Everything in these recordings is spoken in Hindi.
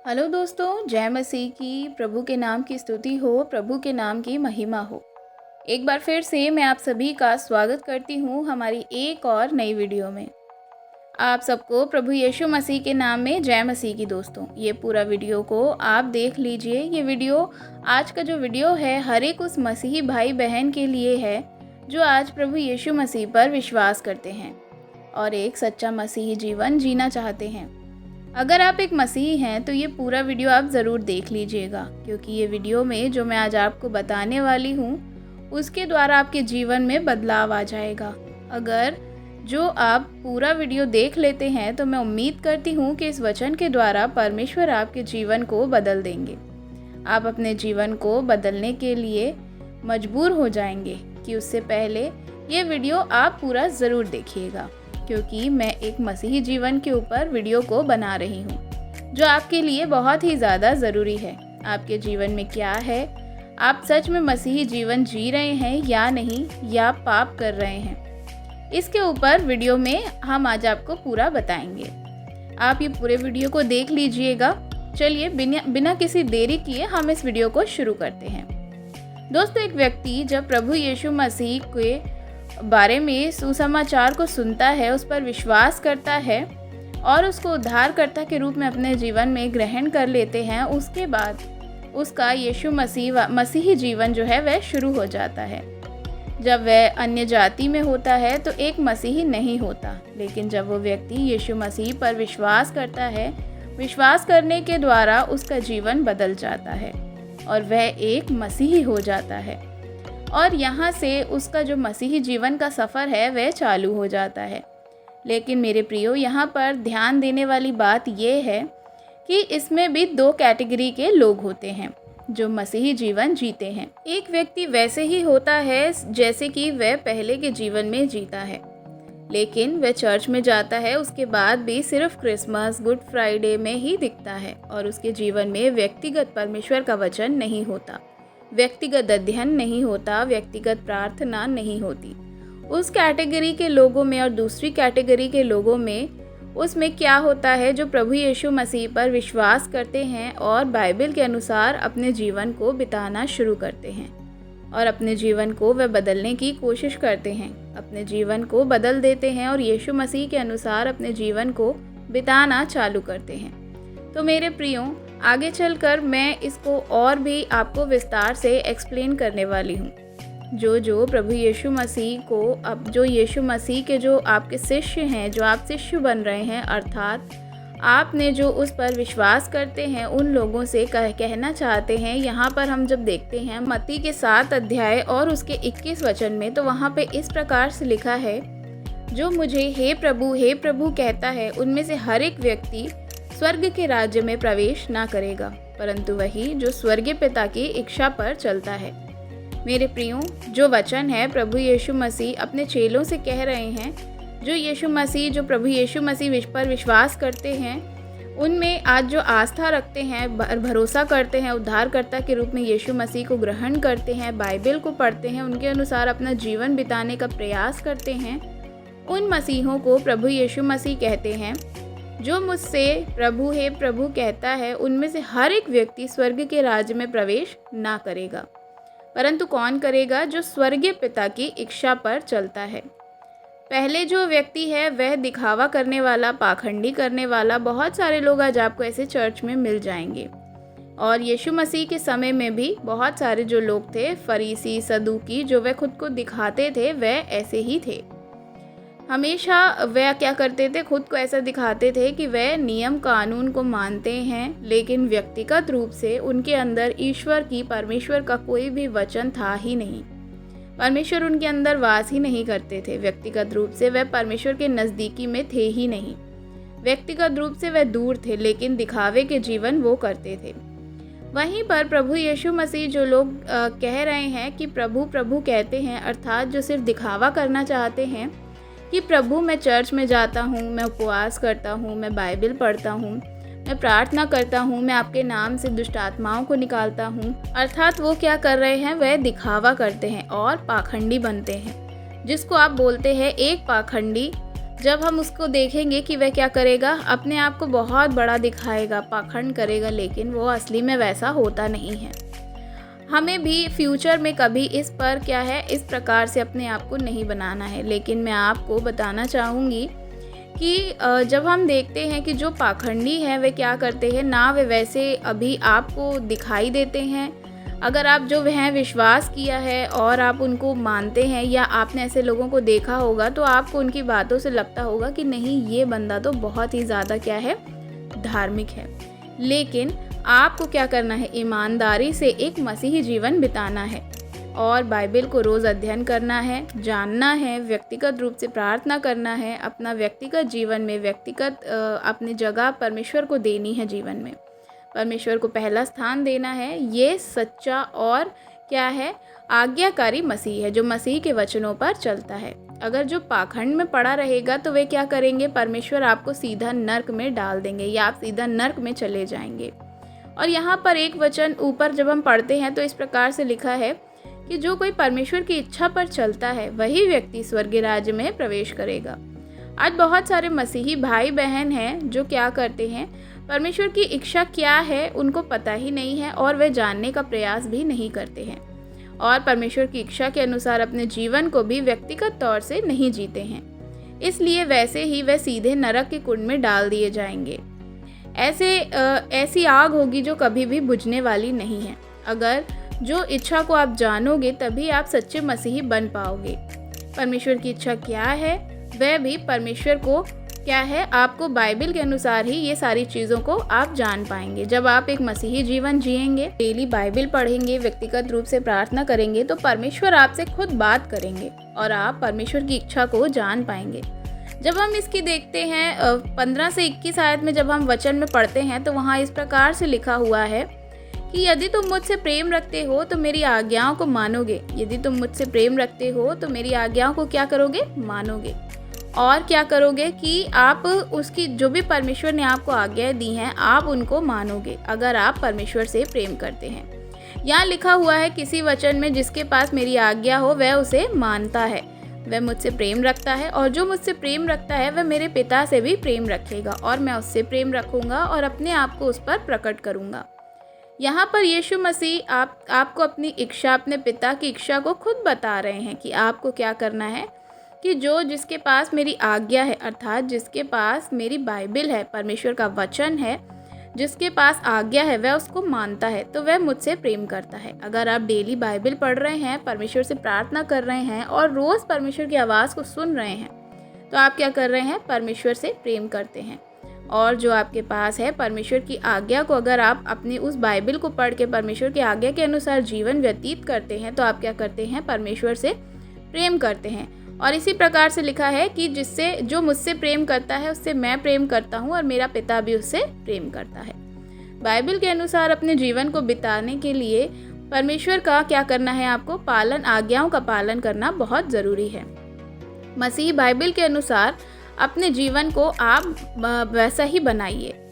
हेलो दोस्तों, जय मसीह की। प्रभु के नाम की स्तुति हो, प्रभु के नाम की महिमा हो। एक बार फिर से मैं आप सभी का स्वागत करती हूँ हमारी एक और नई वीडियो में। आप सबको प्रभु यीशु मसीह के नाम में जय मसीह की। दोस्तों, ये पूरा वीडियो को आप देख लीजिए। ये वीडियो, आज का जो वीडियो है, हर एक उस मसीही भाई बहन के लिए है जो आज प्रभु यीशु मसीह पर विश्वास करते हैं और एक सच्चा मसीही जीवन जीना चाहते हैं। अगर आप एक मसीही हैं तो ये पूरा वीडियो आप ज़रूर देख लीजिएगा, क्योंकि ये वीडियो में जो मैं आज आपको बताने वाली हूँ उसके द्वारा आपके जीवन में बदलाव आ जाएगा। अगर जो आप पूरा वीडियो देख लेते हैं तो मैं उम्मीद करती हूँ कि इस वचन के द्वारा परमेश्वर आपके जीवन को बदल देंगे। आप अपने जीवन को बदलने के लिए मजबूर हो जाएंगे कि उससे पहले ये वीडियो आप पूरा ज़रूर देखिएगा, क्योंकि मैं एक मसीही जीवन के ऊपर वीडियो को बना रही हूँ जो आपके लिए बहुत ही ज़्यादा ज़रूरी है। आपके जीवन में क्या है, आप सच में मसीही जीवन जी रहे हैं या नहीं, या पाप कर रहे हैं, इसके ऊपर वीडियो में हम आज आपको पूरा बताएंगे। आप ये पूरे वीडियो को देख लीजिएगा। चलिए बिना किसी देरी किए हम इस वीडियो को शुरू करते हैं। दोस्तों, एक व्यक्ति जब प्रभु यीशु मसीह के बारे में सुसमाचार को सुनता है, उस पर विश्वास करता है और उसको उद्धारकर्ता के रूप में अपने जीवन में ग्रहण कर लेते हैं, उसके बाद उसका यीशु मसीही जीवन जो है वह शुरू हो जाता है। जब वह अन्य जाति में होता है तो एक मसीही नहीं होता, लेकिन जब वो व्यक्ति यीशु मसीह पर विश्वास करता है, विश्वास करने के द्वारा उसका जीवन बदल जाता है और वह एक मसीही हो जाता है। और यहाँ से उसका जो मसीही जीवन का सफ़र है वह चालू हो जाता है। लेकिन मेरे प्रियो, यहाँ पर ध्यान देने वाली बात यह है कि इसमें भी दो कैटेगरी के लोग होते हैं जो मसीही जीवन जीते हैं। एक व्यक्ति वैसे ही होता है जैसे कि वह पहले के जीवन में जीता है, लेकिन वह चर्च में जाता है, उसके बाद भी सिर्फ क्रिसमस, गुड फ्राइडे में ही दिखता है और उसके जीवन में व्यक्तिगत परमेश्वर का वचन नहीं होता, व्यक्तिगत अध्ययन नहीं होता, व्यक्तिगत प्रार्थना नहीं होती। उस कैटेगरी के लोगों में और दूसरी कैटेगरी के लोगों में उसमें क्या होता है, जो प्रभु यीशु मसीह पर विश्वास करते हैं और बाइबल के अनुसार अपने जीवन को बिताना शुरू करते हैं और अपने जीवन को वह बदलने की कोशिश करते हैं, अपने जीवन को बदल देते हैं और यीशु मसीह के अनुसार अपने जीवन को बिताना चालू करते हैं। तो मेरे प्रियो, आगे चलकर मैं इसको और भी आपको विस्तार से एक्सप्लेन करने वाली हूँ। जो प्रभु यीशु मसीह को, अब जो यीशु मसीह के जो आपके शिष्य हैं, जो आप शिष्य बन रहे हैं, अर्थात आपने जो उस पर विश्वास करते हैं, उन लोगों से कहना चाहते हैं। यहाँ पर हम जब देखते हैं मत्ती के 7 अध्याय और उसके 21 वचन में, तो वहाँ पे इस प्रकार से लिखा है, जो मुझे हे प्रभु कहता है, उनमें से हर एक व्यक्ति स्वर्ग के राज्य में प्रवेश ना करेगा, परंतु वही जो स्वर्गीय पिता की इच्छा पर चलता है। मेरे प्रियो, जो वचन है प्रभु यीशु मसीह अपने चेलों से कह रहे हैं, जो प्रभु यीशु मसीह पर विश्वास करते हैं, उनमें आज जो आस्था रखते हैं, भरोसा करते हैं, उद्धारकर्ता के रूप में यीशु मसीह को ग्रहण करते हैं, बाइबल को पढ़ते हैं, उनके अनुसार अपना जीवन बिताने का प्रयास करते हैं, उन मसीहों को प्रभु यीशु मसीह कहते हैं, जो मुझसे प्रभु हे प्रभु कहता है, उनमें से हर एक व्यक्ति स्वर्ग के राज्य में प्रवेश ना करेगा, परंतु कौन करेगा? जो स्वर्गीय पिता की इच्छा पर चलता है। पहले जो व्यक्ति है वह दिखावा करने वाला, पाखंडी करने वाला, बहुत सारे लोग आज आपको ऐसे चर्च में मिल जाएंगे। और यीशु मसीह के समय में भी बहुत सारे जो लोग थे, फरीसी, सदूकी, जो वह खुद को दिखाते थे, वह ऐसे ही थे। हमेशा वह क्या करते थे? खुद को ऐसा दिखाते थे कि वह नियम कानून को मानते हैं, लेकिन व्यक्तिगत रूप से उनके अंदर ईश्वर की, परमेश्वर का कोई भी वचन था ही नहीं। परमेश्वर उनके अंदर वास ही नहीं करते थे। व्यक्तिगत रूप से वह परमेश्वर के नज़दीकी में थे ही नहीं। व्यक्तिगत रूप से वह दूर थे, लेकिन दिखावे के जीवन वो करते थे। वहीं पर प्रभु यीशु मसीह, जो लोग कह रहे हैं कि प्रभु प्रभु कहते हैं, अर्थात जो सिर्फ दिखावा करना चाहते हैं कि प्रभु मैं चर्च में जाता हूँ, मैं उपवास करता हूँ, मैं बाइबल पढ़ता हूँ, मैं प्रार्थना करता हूँ, मैं आपके नाम से दुष्ट आत्माओं को निकालता हूँ, अर्थात वो क्या कर रहे हैं? वह दिखावा करते हैं और पाखंडी बनते हैं। जिसको आप बोलते हैं एक पाखंडी, जब हम उसको देखेंगे कि वह क्या करेगा, अपने आप को बहुत बड़ा दिखाएगा, पाखंड करेगा, लेकिन वो असली में वैसा होता नहीं है। हमें भी फ्यूचर में कभी इस प्रकार से अपने आप को नहीं बनाना है। लेकिन मैं आपको बताना चाहूँगी कि जब हम देखते हैं कि जो पाखंडी हैं वे क्या करते हैं ना, वे वैसे अभी आपको दिखाई देते हैं। अगर आप जो वह विश्वास किया है और आप उनको मानते हैं या आपने ऐसे लोगों को देखा होगा, तो आपको उनकी बातों से लगता होगा कि नहीं, ये बंदा तो बहुत ही ज़्यादा धार्मिक है। लेकिन आपको क्या करना है, ईमानदारी से एक मसीही जीवन बिताना है और बाइबल को रोज़ अध्ययन करना है, जानना है, व्यक्तिगत रूप से प्रार्थना करना है, अपना व्यक्तिगत जीवन में अपनी जगह परमेश्वर को देनी है। जीवन में परमेश्वर को पहला स्थान देना है। ये सच्चा और आज्ञाकारी मसीह है, जो मसीह के वचनों पर चलता है। अगर जो पाखंड में पड़ा रहेगा तो वे क्या करेंगे, परमेश्वर आपको सीधा नर्क में डाल देंगे या आप सीधा नर्क में चले जाएंगे। और यहाँ पर एक वचन ऊपर जब हम पढ़ते हैं तो इस प्रकार से लिखा है कि जो कोई परमेश्वर की इच्छा पर चलता है वही व्यक्ति स्वर्गीय राज्य में प्रवेश करेगा। आज बहुत सारे मसीही भाई बहन हैं जो क्या करते हैं, परमेश्वर की इच्छा क्या है उनको पता ही नहीं है और वे जानने का प्रयास भी नहीं करते हैं और परमेश्वर की इच्छा के अनुसार अपने जीवन को भी व्यक्तिगत तौर से नहीं जीते हैं। इसलिए वैसे ही वे सीधे नरक के कुंड में डाल दिए जाएंगे। ऐसी आग होगी जो कभी भी बुझने वाली नहीं है। अगर जो इच्छा को आप जानोगे तभी आप सच्चे मसीही बन पाओगे। परमेश्वर की इच्छा क्या है, वह भी परमेश्वर को आपको बाइबल के अनुसार ही ये सारी चीज़ों को आप जान पाएंगे। जब आप एक मसीही जीवन जिएंगे, डेली बाइबल पढ़ेंगे, व्यक्तिगत रूप से प्रार्थना करेंगे, तो परमेश्वर आपसे खुद बात करेंगे और आप परमेश्वर की इच्छा को जान पाएंगे। जब हम इसकी देखते हैं 15 से 21 आयत में जब हम वचन में पढ़ते हैं तो वहाँ इस प्रकार से लिखा हुआ है कि यदि तुम मुझसे प्रेम रखते हो तो मेरी आज्ञाओं को मानोगे। यदि तुम मुझसे प्रेम रखते हो तो मेरी आज्ञाओं को क्या करोगे, मानोगे। और क्या करोगे कि आप उसकी जो भी परमेश्वर ने आपको आज्ञाएं दी हैं आप उनको मानोगे, अगर आप परमेश्वर से प्रेम करते हैं। यहाँ लिखा हुआ है किसी वचन में, जिसके पास मेरी आज्ञा हो वह उसे मानता है, वह मुझसे प्रेम रखता है, और जो मुझसे प्रेम रखता है वह मेरे पिता से भी प्रेम रखेगा और मैं उससे प्रेम रखूँगा और अपने आप को उस पर प्रकट करूँगा। यहाँ पर यीशु मसीह आपको अपनी इच्छा, अपने पिता की इच्छा को खुद बता रहे हैं कि आपको क्या करना है, कि जिसके पास मेरी आज्ञा है, अर्थात जिसके पास मेरी बाइबल है, परमेश्वर का वचन है, जिसके पास आज्ञा है, वह उसको मानता है तो वह मुझसे प्रेम करता है। अगर आप डेली बाइबल पढ़ रहे हैं, परमेश्वर से प्रार्थना कर रहे हैं और रोज़ परमेश्वर की आवाज़ को सुन रहे हैं, तो आप क्या कर रहे हैं, परमेश्वर से प्रेम करते हैं। और जो आपके पास है परमेश्वर की आज्ञा को, अगर आप अपनी उस बाइबल को पढ़ के परमेश्वर की आज्ञा के अनुसार जीवन व्यतीत करते हैं, तो आप क्या करते हैं, परमेश्वर से प्रेम करते हैं। और इसी प्रकार से लिखा है कि जो मुझसे प्रेम करता है उससे मैं प्रेम करता हूँ और मेरा पिता भी उससे प्रेम करता है। बाइबल के अनुसार अपने जीवन को बिताने के लिए परमेश्वर का क्या करना है, आपको आज्ञाओं का पालन करना बहुत ज़रूरी है। मसीह बाइबल के अनुसार अपने जीवन को आप वैसा ही बनाइए।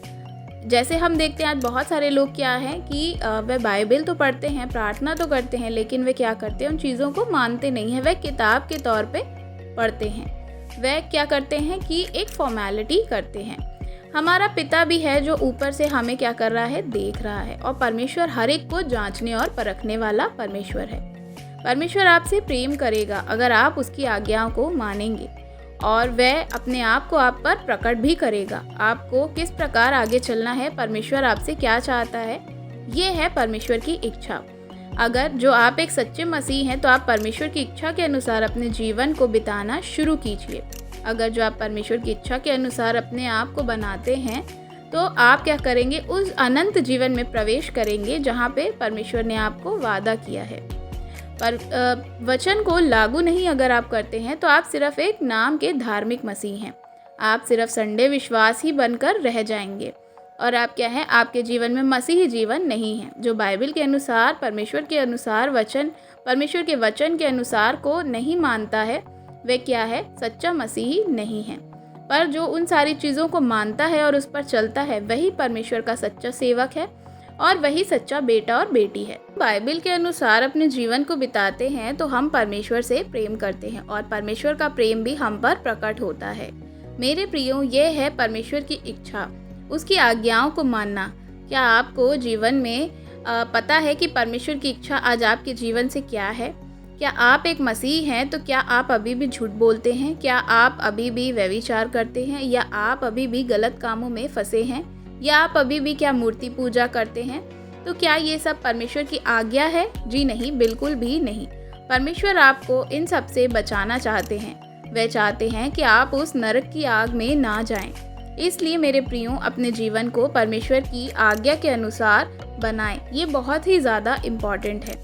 जैसे हम देखते हैं आज बहुत सारे लोग क्या हैं कि वे बाइबल तो पढ़ते हैं, प्रार्थना तो करते हैं, लेकिन वे क्या करते हैं, उन चीज़ों को मानते नहीं हैं। वे किताब के तौर पे पढ़ते हैं। वे क्या करते हैं कि एक फॉर्मेलिटी करते हैं। हमारा पिता भी है जो ऊपर से हमें क्या कर रहा है, देख रहा है, और परमेश्वर हर एक को जांचने और परखने वाला परमेश्वर है। परमेश्वर आपसे प्रेम करेगा अगर आप उसकी आज्ञाओं को मानेंगे, और वह अपने आप को आप पर प्रकट भी करेगा। आपको किस प्रकार आगे चलना है, परमेश्वर आपसे क्या चाहता है, ये है परमेश्वर की इच्छा। अगर जो आप एक सच्चे मसीह हैं तो आप परमेश्वर की इच्छा के अनुसार अपने जीवन को बिताना शुरू कीजिए। अगर जो आप परमेश्वर की इच्छा के अनुसार अपने आप को बनाते हैं तो आप क्या करेंगे, उस अनंत जीवन में प्रवेश करेंगे जहाँ पे परमेश्वर ने आपको वादा किया है। पर वचन को लागू नहीं अगर आप करते हैं तो आप सिर्फ एक नाम के धार्मिक मसीह हैं। आप सिर्फ संडे विश्वास ही बनकर रह जाएंगे और आप क्या है, आपके जीवन में मसीही जीवन नहीं है। जो बाइबल के अनुसार, परमेश्वर के वचन के अनुसार को नहीं मानता है, वे क्या है, सच्चा मसीही नहीं है। पर जो उन सारी चीज़ों को मानता है और उस पर चलता है, वही परमेश्वर का सच्चा सेवक है और वही सच्चा बेटा और बेटी है। बाइबल के अनुसार अपने जीवन को बिताते हैं तो हम परमेश्वर से प्रेम करते हैं और परमेश्वर का प्रेम भी हम पर प्रकट होता है। मेरे प्रियो, यह है परमेश्वर की इच्छा, उसकी आज्ञाओं को मानना। क्या आपको जीवन में पता है कि परमेश्वर की इच्छा आज आपके जीवन से क्या है? क्या आप एक मसीह हैं तो क्या आप अभी भी झूठ बोलते हैं? क्या आप अभी भी व्यभिचार करते हैं? या आप अभी भी गलत कामों में फंसे हैं? या आप अभी भी क्या मूर्ति पूजा करते हैं? तो क्या ये सब परमेश्वर की आज्ञा है? जी नहीं, बिल्कुल भी नहीं। परमेश्वर आपको इन सब से बचाना चाहते हैं। वे चाहते हैं कि आप उस नरक की आग में ना जाएं। इसलिए मेरे प्रियो, अपने जीवन को परमेश्वर की आज्ञा के अनुसार बनाएं। ये बहुत ही ज़्यादा इम्पॉर्टेंट है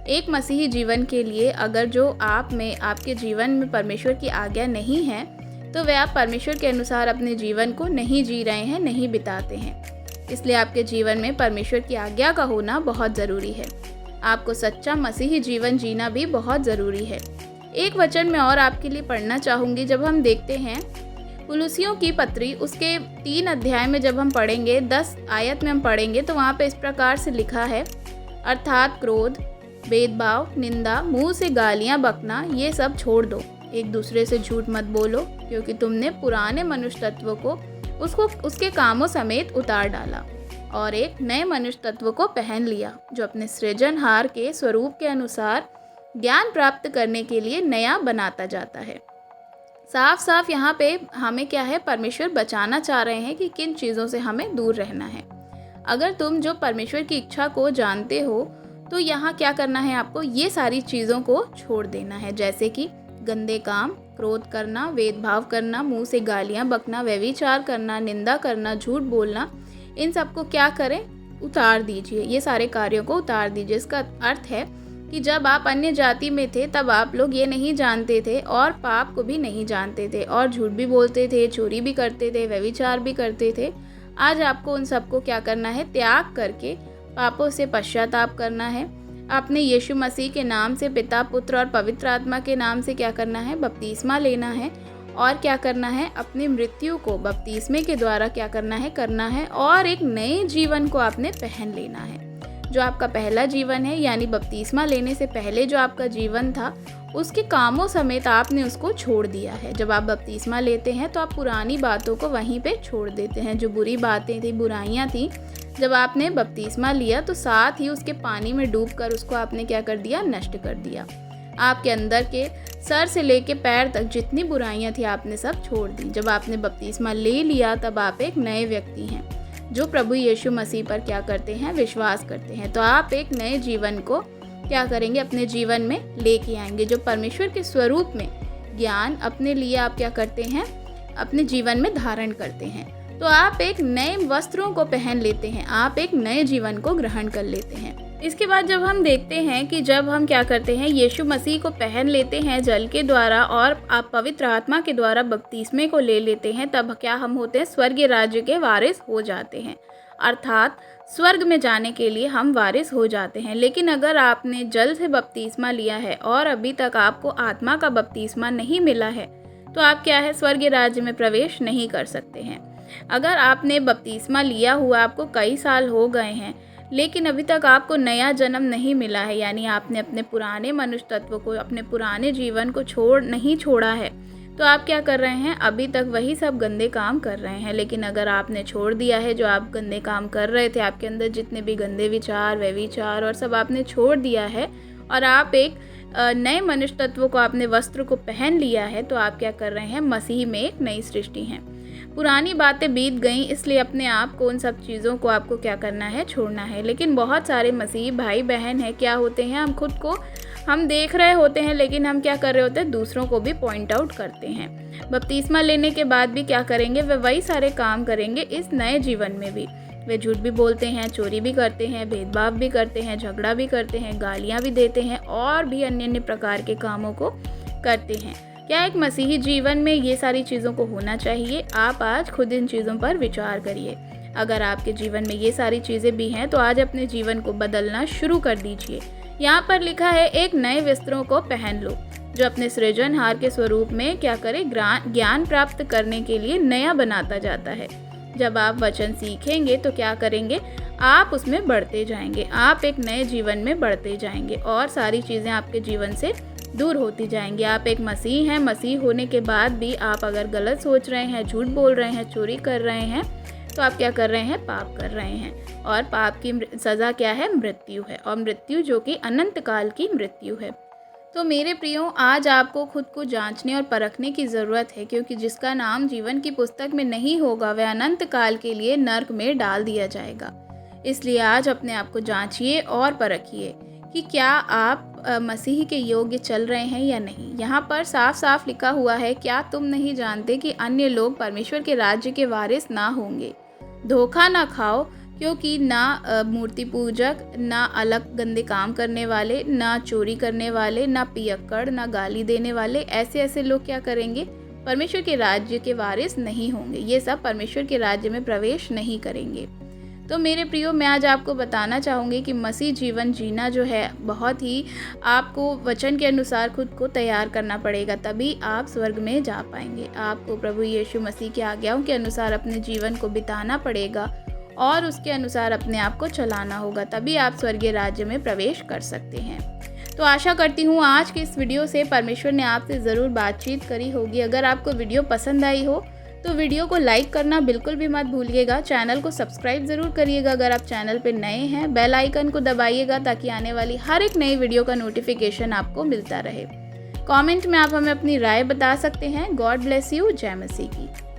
एक मसीही जीवन के लिए। अगर जो आप में आपके जीवन में परमेश्वर की आज्ञा नहीं है तो वे आप परमेश्वर के अनुसार अपने जीवन को नहीं जी रहे हैं, नहीं बिताते हैं। इसलिए आपके जीवन में परमेश्वर की आज्ञा का होना बहुत ज़रूरी है। आपको सच्चा मसीही जीवन जीना भी बहुत ज़रूरी है। एक वचन में और आपके लिए पढ़ना चाहूँगी। जब हम देखते हैं कुलुसियों की पत्री, उसके 3 अध्याय में जब हम पढ़ेंगे, 10 आयत में हम पढ़ेंगे, तो वहाँ पे इस प्रकार से लिखा है, अर्थात क्रोध, भेदभाव, निंदा, मुंह से गालियाँ बकना, ये सब छोड़ दो। एक दूसरे से झूठ मत बोलो, क्योंकि तुमने पुराने मनुष्य तत्व को उसके कामों समेत उतार डाला और एक नए मनुष्य तत्व को पहन लिया, जो अपने सृजनहार के स्वरूप के अनुसार ज्ञान प्राप्त करने के लिए नया बनाता जाता है। साफ साफ यहाँ पे हमें क्या है, परमेश्वर बचाना चाह रहे हैं कि किन चीज़ों से हमें दूर रहना है। अगर तुम जो परमेश्वर की इच्छा को जानते हो तो यहाँ क्या करना है, आपको ये सारी चीज़ों को छोड़ देना है, जैसे कि गंदे काम, क्रोध करना, भेदभाव करना, मुंह से गालियाँ बकना, व्यभिचार करना, निंदा करना, झूठ बोलना। इन सबको क्या करें, उतार दीजिए। ये सारे कार्यों को उतार दीजिए। इसका अर्थ है कि जब आप अन्य जाति में थे तब आप लोग ये नहीं जानते थे और पाप को भी नहीं जानते थे और झूठ भी बोलते थे, चोरी भी करते थे, व्यभिचार भी करते थे। आज आपको उन सबको क्या करना है, त्याग करके पापों से पश्चाताप करना है। आपने यीशु मसीह के नाम से, पिता, पुत्र और पवित्र आत्मा के नाम से क्या करना है, बपतिस्मा लेना है। और क्या करना है, अपनी मृत्यु को बपतिस्मे के द्वारा क्या करना है और एक नए जीवन को आपने पहन लेना है। जो आपका पहला जीवन है, यानी बपतिस्मा लेने से पहले जो आपका जीवन था, उसके कामों समेत आपने उसको छोड़ दिया है। जब आप बपतिस्मा लेते हैं तो आप पुरानी बातों को वहीं पे छोड़ देते हैं। जो बुरी बातें थी, बुराइयां थी, जब आपने बपतिस्मा लिया तो साथ ही उसके पानी में डूबकर उसको आपने क्या कर दिया, नष्ट कर दिया। आपके अंदर के सर से लेके पैर तक जितनी बुराइयां थी आपने सब छोड़ दी। जब आपने बपतिस्मा ले लिया तब आप एक नए व्यक्ति हैं जो प्रभु यीशु मसीह पर क्या करते हैं, विश्वास करते हैं। तो आप एक नए जीवन को क्या करेंगे, अपने जीवन में लेके आएंगे, जो परमेश्वर के स्वरूप में ज्ञान अपने लिए आप क्या करते हैं, अपने जीवन में धारण करते हैं। तो आप एक नए वस्त्रों को पहन लेते हैं, आप एक नए जीवन को ग्रहण कर लेते हैं। इसके बाद जब हम देखते हैं कि जब हम क्या करते हैं, यीशु मसीह को पहन लेते हैं जल के द्वारा और आप पवित्र आत्मा के द्वारा बपतिस्मे को ले लेते हैं, तब क्या हम होते हैं, स्वर्गीय राज्य के वारिस हो जाते हैं। अर्थात स्वर्ग में जाने के लिए हम वारिस हो जाते हैं। लेकिन अगर आपने जल से बपतिस्मा लिया है और अभी तक आपको आत्मा का बपतिस्मा नहीं मिला है, तो आप क्या है, स्वर्गीय राज्य में प्रवेश नहीं कर सकते हैं। अगर आपने बपतिस्मा लिया हुआ, आपको कई साल हो गए हैं, लेकिन अभी तक आपको नया जन्म नहीं मिला है, यानी आपने अपने पुराने मनुष्य तत्व को, अपने पुराने जीवन को नहीं छोड़ा है, तो आप क्या कर रहे हैं, अभी तक वही सब गंदे काम कर रहे हैं। लेकिन अगर आपने छोड़ दिया है जो आप गंदे काम कर रहे थे, आपके अंदर जितने भी गंदे विचार, व्यभिचार और सब आपने छोड़ दिया है और आप एक नए मनुष्य तत्व को, आपने वस्त्र को पहन लिया है, तो आप क्या कर रहे हैं, मसीह में एक नई सृष्टि हैं। पुरानी बातें बीत गई, इसलिए अपने आप को, उन सब चीज़ों को आपको क्या करना है, छोड़ना है। लेकिन बहुत सारे मसीही भाई बहन हैं, क्या होते हैं, हम खुद को हम देख रहे होते हैं, लेकिन हम क्या कर रहे होते हैं, दूसरों को भी पॉइंट आउट करते हैं। बपतिस्मा लेने के बाद भी क्या करेंगे, वे वही सारे काम करेंगे इस नए जीवन में भी। वे झूठ भी बोलते हैं, चोरी भी करते हैं, भेदभाव भी करते हैं, झगड़ा भी करते हैं, गालियाँ भी देते हैं और भी अन्य अन्य प्रकार के कामों को करते हैं। क्या एक मसीही जीवन में ये सारी चीज़ों को होना चाहिए? आप आज खुद इन चीज़ों पर विचार करिए। अगर आपके जीवन में ये सारी चीज़ें भी हैं तो आज अपने जीवन को बदलना शुरू कर दीजिए। यहाँ पर लिखा है, एक नए वस्त्रों को पहन लो, जो अपने सृजनहार के स्वरूप में क्या करे, ज्ञान प्राप्त करने के लिए नया बनाता जाता है। जब आप वचन सीखेंगे तो क्या करेंगे, आप उसमें बढ़ते जाएंगे, आप एक नए जीवन में बढ़ते जाएंगे और सारी चीज़ें आपके जीवन से दूर होती जाएंगी। आप एक मसीह हैं, मसीह होने के बाद भी आप अगर गलत सोच रहे हैं, झूठ बोल रहे हैं, चोरी कर रहे हैं, तो आप क्या कर रहे हैं? पाप कर रहे हैं। और पाप की सज़ा क्या है? मृत्यु है, और मृत्यु जो कि अनंत काल की मृत्यु है। तो मेरे प्रियो, आज आपको खुद को जांचने और परखने की ज़रूरत है, क्योंकि जिसका नाम जीवन की पुस्तक में नहीं होगा वह अनंत काल के लिए नर्क में डाल दिया जाएगा। इसलिए आज अपने आप को जांचिए और परखिए कि क्या आप मसीह के योग्य चल रहे हैं या नहीं। यहाँ पर साफ साफ लिखा हुआ है, क्या तुम नहीं जानते कि अन्य लोग परमेश्वर के राज्य के वारिस ना होंगे। धोखा ना खाओ, क्योंकि ना मूर्ति पूजक, ना अलग गंदे काम करने वाले, ना चोरी करने वाले, ना पियक्कड़, ना गाली देने वाले, ऐसे लोग क्या करेंगे? परमेश्वर के राज्य के वारिस नहीं होंगे। ये सब परमेश्वर के राज्य में प्रवेश नहीं करेंगे। तो मेरे प्रियो, मैं आज आपको बताना चाहूँगी कि मसीह जीवन जीना जो है, बहुत ही आपको वचन के अनुसार खुद को तैयार करना पड़ेगा, तभी आप स्वर्ग में जा पाएंगे। आपको प्रभु यीशु मसीह की आज्ञाओं के अनुसार अपने जीवन को बिताना पड़ेगा और उसके अनुसार अपने आप को चलाना होगा, तभी आप स्वर्गीय राज्य में प्रवेश कर सकते हैं। तो आशा करती हूँ आज के इस वीडियो से परमेश्वर ने आपसे ज़रूर बातचीत करी होगी। अगर आपको वीडियो पसंद आई हो तो वीडियो को लाइक करना बिल्कुल भी मत भूलिएगा। चैनल को सब्सक्राइब ज़रूर करिएगा अगर आप चैनल पर नए हैं। बेल आइकन को दबाइएगा ताकि आने वाली हर एक नई वीडियो का नोटिफिकेशन आपको मिलता रहे। कमेंट में आप हमें अपनी राय बता सकते हैं। God bless you. जय मसीह की।